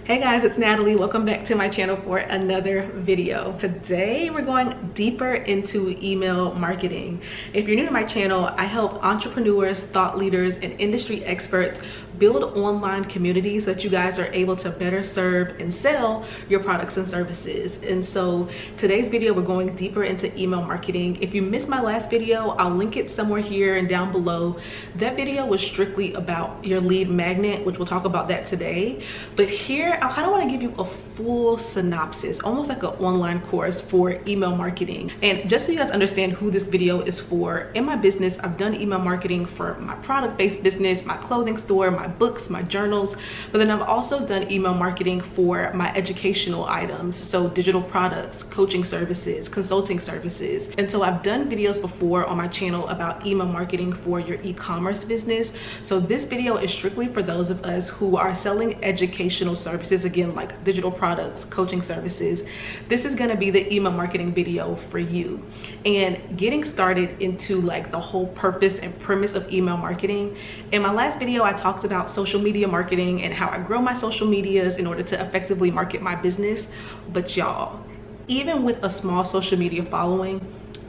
Hey guys, it's Natalie. Welcome back to my channel for another video. Today we're going deeper into email marketing. If you're new to my channel, I help entrepreneurs, thought leaders, and industry experts build online communities that you guys are able to better serve and sell your products and services. And so today's video, we're going deeper into email marketing. If you missed my last video, I'll link it somewhere here and down below. That video was strictly about your lead magnet, which we'll talk about that today. But here, I kind of want to give you a full synopsis, almost like an online course for email marketing. And just so you guys understand who this video is for, in my business, I've done email marketing for my product-based business, my clothing store, my books, my journals, but then I've also done email marketing for my educational items, so digital products, coaching services, consulting services. And so I've done videos before on my channel about email marketing for your e-commerce business. So this video is strictly for those of us who are selling educational services, again, like digital products, coaching services. This is going to be the email marketing video for you. And getting started into like the whole purpose and premise of email marketing, in my last video I talked about social media marketing and how I grow my social medias in order to effectively market my business. But y'all, even with a small social media following,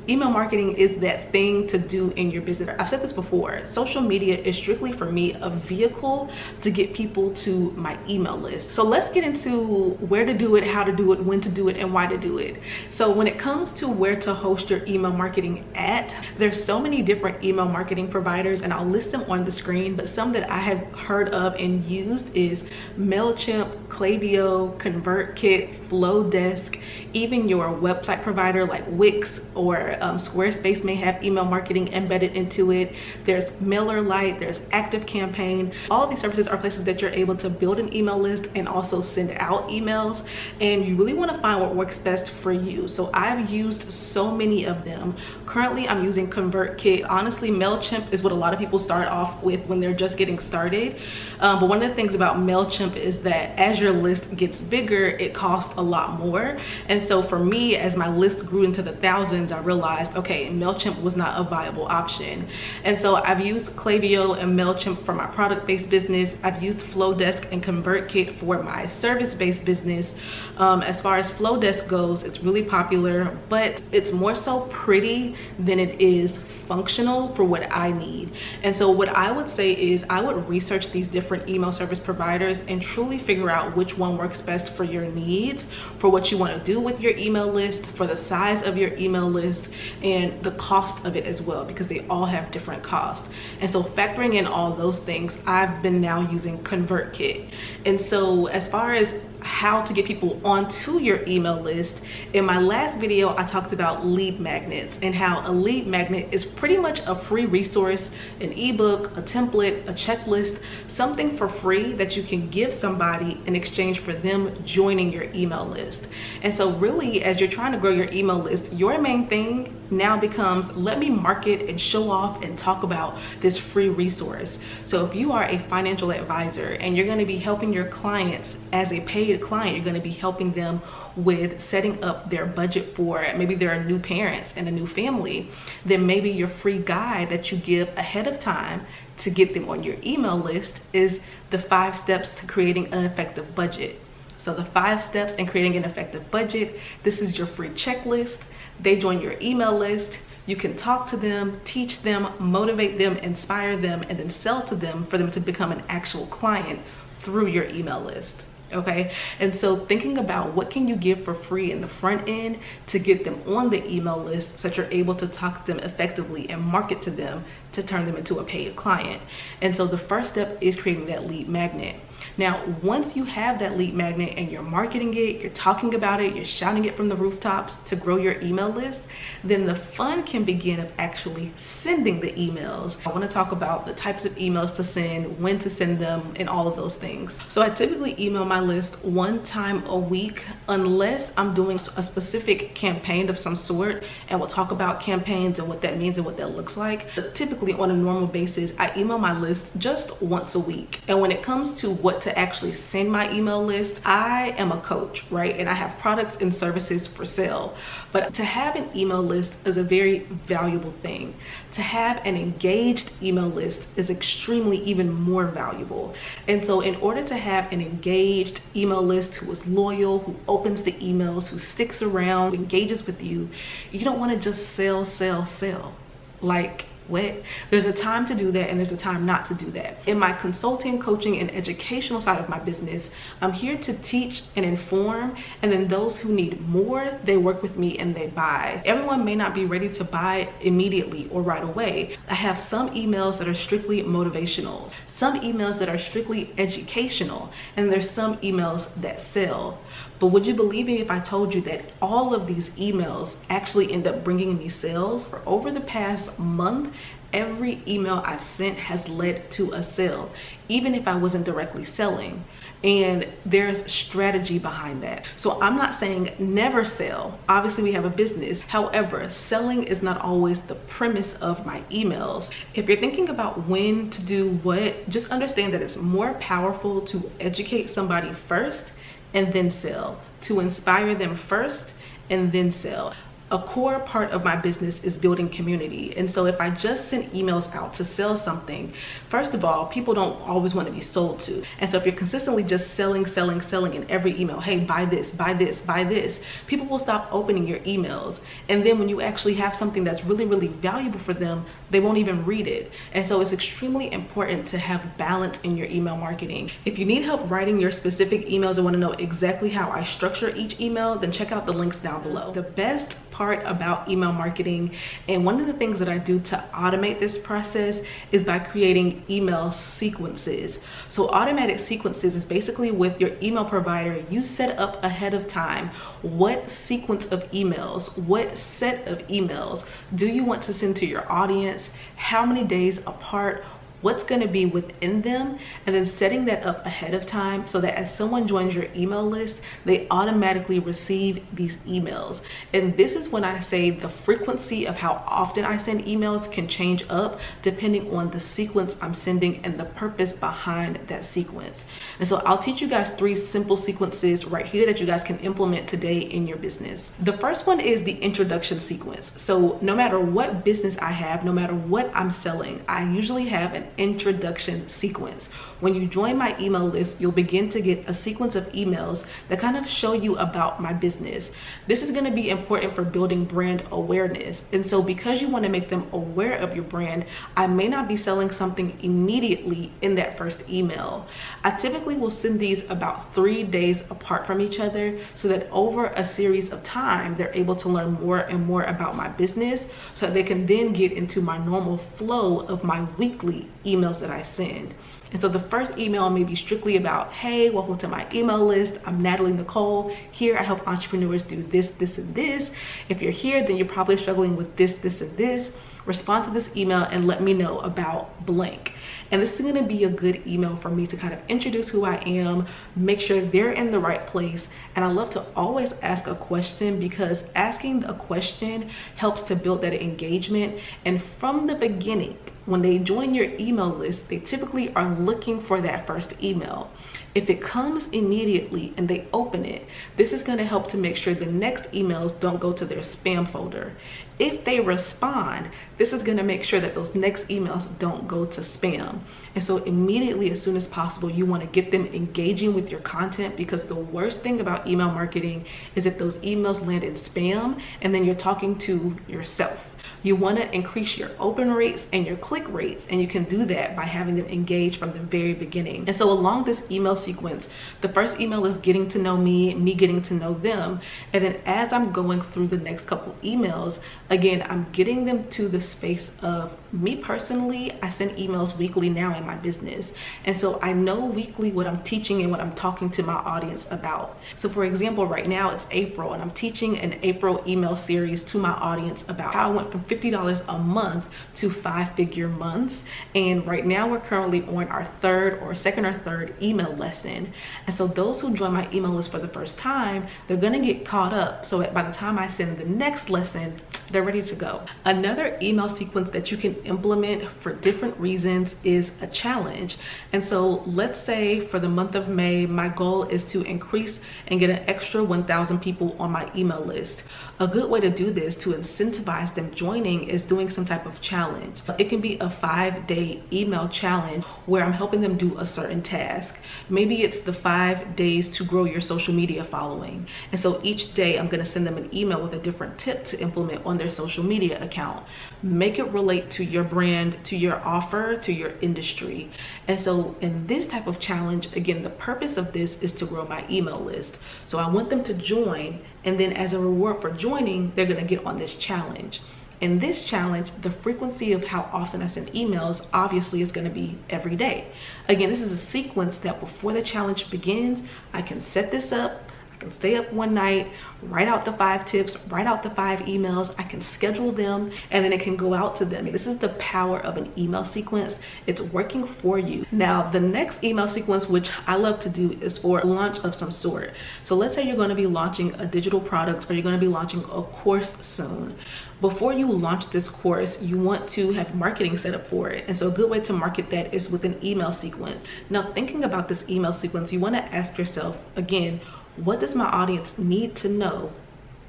email marketing is that thing to do in your business. I've said this before, social media is strictly for me a vehicle to get people to my email list. So let's get into where to do it, how to do it, when to do it, and why to do it. So when it comes to where to host your email marketing at, there's so many different email marketing providers, and I'll list them on the screen, but some that I have heard of and used is MailChimp, Klaviyo, ConvertKit, Flowdesk, even your website provider like Wix or Squarespace may have email marketing embedded into it. There's MailerLite, there's ActiveCampaign. All of these services are places that you're able to build an email list and also send out emails. And you really want to find what works best for you. So I've used so many of them. Currently, I'm using ConvertKit. Honestly, MailChimp is what a lot of people start off with when they're just getting started. But one of the things about MailChimp is that as your list gets bigger, it costs a lot more. And so for me, as my list grew into the thousands, I realized, okay, MailChimp was not a viable option. And so I've used Klaviyo and MailChimp for my product-based business. I've used Flowdesk and ConvertKit for my service-based business. As far as Flowdesk goes, it's really popular, but it's more so pretty than it is functional for what I need. And so what I would say is I would research these different email service providers and truly figure out which one works best for your needs, for what you want to do with your email list, for the size of your email list, and the cost of it as well, because they all have different costs. And so factoring in all those things, I've been now using ConvertKit. And so as far as how to get people onto your email list, in my last video I talked about lead magnets and how a lead magnet is pretty much a free resource, an ebook, a template, a checklist, something for free that you can give somebody in exchange for them joining your email list. And so really, as you're trying to grow your email list, your main thing now becomes, let me market and show off and talk about this free resource. So if you are a financial advisor and you're going to be helping your clients as a paid client, you're going to be helping them with setting up their budget for, maybe they're new parents and a new family, then maybe your free guide that you give ahead of time to get them on your email list is the 5 steps to creating an effective budget. So the 5 steps in creating an effective budget, this is your free checklist. They join your email list. You can talk to them, teach them, motivate them, inspire them, and then sell to them for them to become an actual client through your email list. Okay, and so thinking about what can you give for free in the front end to get them on the email list so that you're able to talk to them effectively and market to them to turn them into a paid client. And so the first step is creating that lead magnet. Now, once you have that lead magnet and you're marketing it, you're talking about it, you're shouting it from the rooftops to grow your email list, then the fun can begin of actually sending the emails. I want to talk about the types of emails to send, when to send them, and all of those things. So I typically email my list 1 time a week, unless I'm doing a specific campaign of some sort, and we'll talk about campaigns and what that means and what that looks like. But typically on a normal basis, I email my list just once a week. And when it comes to what what to actually send my email list, I am a coach, right? And I have products and services for sale. But to have an email list is a very valuable thing. To have an engaged email list is extremely even more valuable. And so in order to have an engaged email list who is loyal, who opens the emails, who sticks around, who engages with you, you don't want to just sell. Like, what? There's a time to do that and there's a time not to do that. In my consulting, coaching, and educational side of my business, I'm here to teach and inform, and then those who need more, they work with me and they buy. Everyone may not be ready to buy immediately or right away. I have some emails that are strictly motivational, some emails that are strictly educational, and there's some emails that sell. But would you believe me if I told you that all of these emails actually end up bringing me sales? For over the past month, every email I've sent has led to a sale, even if I wasn't directly selling. And there's strategy behind that. So I'm not saying never sell. Obviously we have a business. However, selling is not always the premise of my emails. If you're thinking about when to do what, just understand that it's more powerful to educate somebody first and then sell, to inspire them first and then sell. A core part of my business is building community. And so if I just send emails out to sell something, first of all, people don't always want to be sold to. And so if you're consistently just selling in every email, hey, buy this, buy this, buy this, people will stop opening your emails. And then when you actually have something that's really, really valuable for them, they won't even read it. And so it's extremely important to have balance in your email marketing. If you need help writing your specific emails and want to know exactly how I structure each email, then check out the links down below. The best part about email marketing, and one of the things that I do to automate this process, is by creating email sequences. So automatic sequences is basically with your email provider, you set up ahead of time what sequence of emails, what set of emails do you want to send to your audience, how many days apart, what's going to be within them, and then setting that up ahead of time so that as someone joins your email list, they automatically receive these emails. And this is when I say the frequency of how often I send emails can change up depending on the sequence I'm sending and the purpose behind that sequence. And so I'll teach you guys 3 simple sequences right here that you guys can implement today in your business. The first one is the introduction sequence. So no matter what business I have, no matter what I'm selling, I usually have an introduction sequence. When you join my email list, you'll begin to get a sequence of emails that kind of show you about my business. This is going to be important for building brand awareness. And so because you want to make them aware of your brand, I may not be selling something immediately in that first email. I typically will send these about 3 days apart from each other so that over a series of time, they're able to learn more and more about my business so that they can then get into my normal flow of my weekly emails that I send. And so the first email may be strictly about, hey, welcome to my email list. I'm Natalie Nicole. Here I help entrepreneurs do this, this, and this. If you're here, then you're probably struggling with this, this, and this. Respond to this email and let me know about blank. And this is going to be a good email for me to kind of introduce who I am, make sure they're in the right place. And I love to always ask a question because asking a question helps to build that engagement. And from the beginning, when they join your email list, they typically are looking for that first email. If it comes immediately and they open it, this is going to help to make sure the next emails don't go to their spam folder. If they respond, this is going to make sure that those next emails don't go to spam. And so immediately, as soon as possible, you want to get them engaging with your content, because the worst thing about email marketing is if those emails land in spam and then you're talking to yourself. You want to increase your open rates and your click rates, and you can do that by having them engage from the very beginning. And so along this email sequence, the first email is getting to know me getting to know them. And then as I'm going through the next couple emails, again, I'm getting them to the space of me personally. I send emails weekly now in my business. And so I know weekly what I'm teaching and what I'm talking to my audience about. So for example, right now it's April and I'm teaching an April email series to my audience about how I went from $50 a month to 5-figure months. And right now we're currently on our second or third email lesson. And so those who join my email list for the first time, they're going to get caught up. So by the time I send the next lesson, they're ready to go. Another email sequence that you can implement for different reasons is a challenge. And so let's say for the month of May, my goal is to increase and get an extra 1,000 people on my email list. A good way to do this to incentivize them joining is doing some type of challenge. It can be a 5-day email challenge where I'm helping them do a certain task. Maybe it's the 5 days to grow your social media following. And so each day I'm going to send them an email with a different tip to implement on their social media account. Make it relate to your brand, to your offer, to your industry. And so in this type of challenge, again, the purpose of this is to grow my email list. So I want them to join, and then as a reward for joining, they're going to get on this challenge. In this challenge, the frequency of how often I send emails obviously is going to be every day. Again, this is a sequence that before the challenge begins, I can set this up. I can stay up one night, write out the 5 tips, write out the 5 emails. I can schedule them, and then it can go out to them. This is the power of an email sequence. It's working for you. Now, the next email sequence, which I love to do, is for a launch of some sort. So let's say you're going to be launching a digital product, or you're going to be launching a course soon. Before you launch this course, you want to have marketing set up for it. And so a good way to market that is with an email sequence. Now, thinking about this email sequence, you want to ask yourself, again, what does my audience need to know?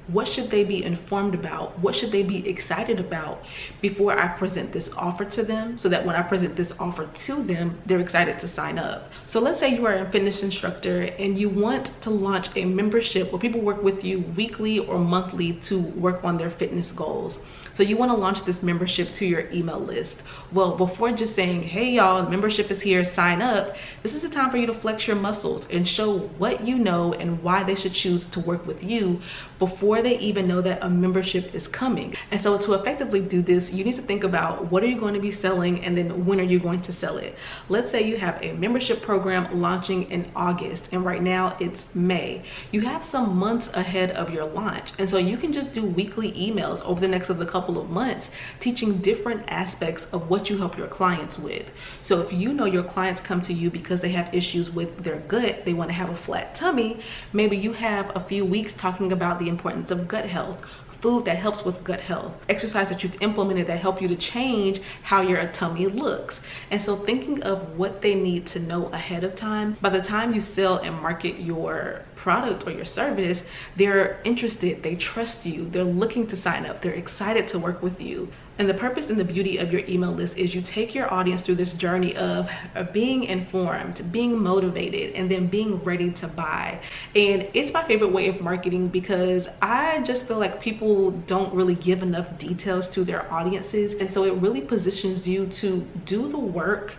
What should they be informed about? What should they be excited about before I present this offer to them, so that when I present this offer to them, they're excited to sign up? So let's say you are a fitness instructor and you want to launch a membership where people work with you weekly or monthly to work on their fitness goals. So you want to launch this membership to your email list. Well, before just saying, hey y'all, the membership is here, sign up, this is the time for you to flex your muscles and show what you know and why they should choose to work with you before they even know that a membership is coming. And so to effectively do this, you need to think about what are you going to be selling, and then when are you going to sell it. Let's say you have a membership program launching in August, and right now it's May. You have some months ahead of your launch, and so you can just do weekly emails over the next couple of months, teaching different aspects of what you help your clients with. So if you know your clients come to you because they have issues with their gut, they want to have a flat tummy, maybe you have a few weeks talking about the importance of gut health, food that helps with gut health, exercise that you've implemented that help you to change how your tummy looks. And so thinking of what they need to know ahead of time, by the time you sell and market your product or your service, they're interested, they trust you, they're looking to sign up, they're excited to work with you. And the purpose and the beauty of your email list is you take your audience through this journey of being informed, being motivated, and then being ready to buy. And it's my favorite way of marketing because I just feel like people don't really give enough details to their audiences. And so it really positions you to do the work,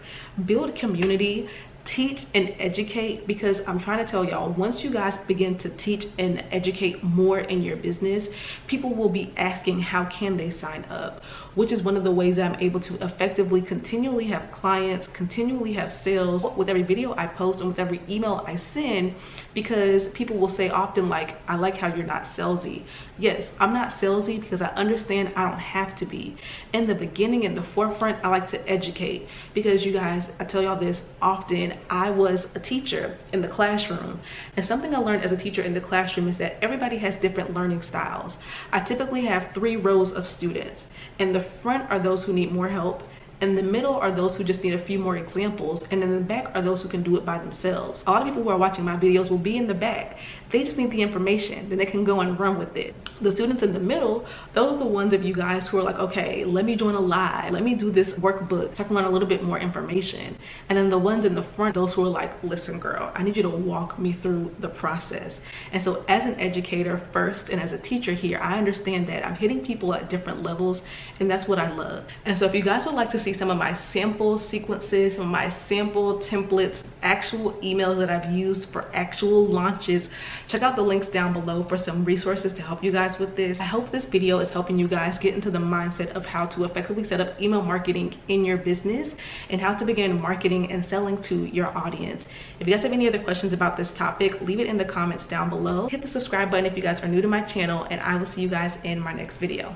build community, teach and educate, because I'm trying to tell y'all, once you guys begin to teach and educate more in your business, people will be asking how can they sign up, which is one of the ways I'm able to effectively continually have clients, continually have sales with every video I post and with every email I send, because people will say often like, I like how you're not salesy. Yes, I'm not salesy because I understand I don't have to be. In the beginning, in the forefront, I like to educate, because you guys, I tell y'all this often, I was a teacher in the classroom, and something I learned as a teacher in the classroom is that everybody has different learning styles. I typically have 3 rows of students. In the front are those who need more help, in the middle are those who just need a few more examples, and in the back are those who can do it by themselves. A lot of people who are watching my videos will be in the back. They just need the information, then they can go and run with it. The students in the middle, those are the ones of you guys who are like, okay, let me join a live, let me do this workbook so I can learn a little bit more information. And then the ones in the front, those who are like, listen girl, I need you to walk me through the process. And so as an educator first, and as a teacher here, I understand that I'm hitting people at different levels, and that's what I love. And so if you guys would like to see some of my sample sequences, some of my sample templates, actual emails that I've used for actual launches, check out the links down below for some resources to help you guys with this. I hope this video is helping you guys get into the mindset of how to effectively set up email marketing in your business and how to begin marketing and selling to your audience. If you guys have any other questions about this topic, leave it in the comments down below. Hit the subscribe button if you guys are new to my channel, and I will see you guys in my next video.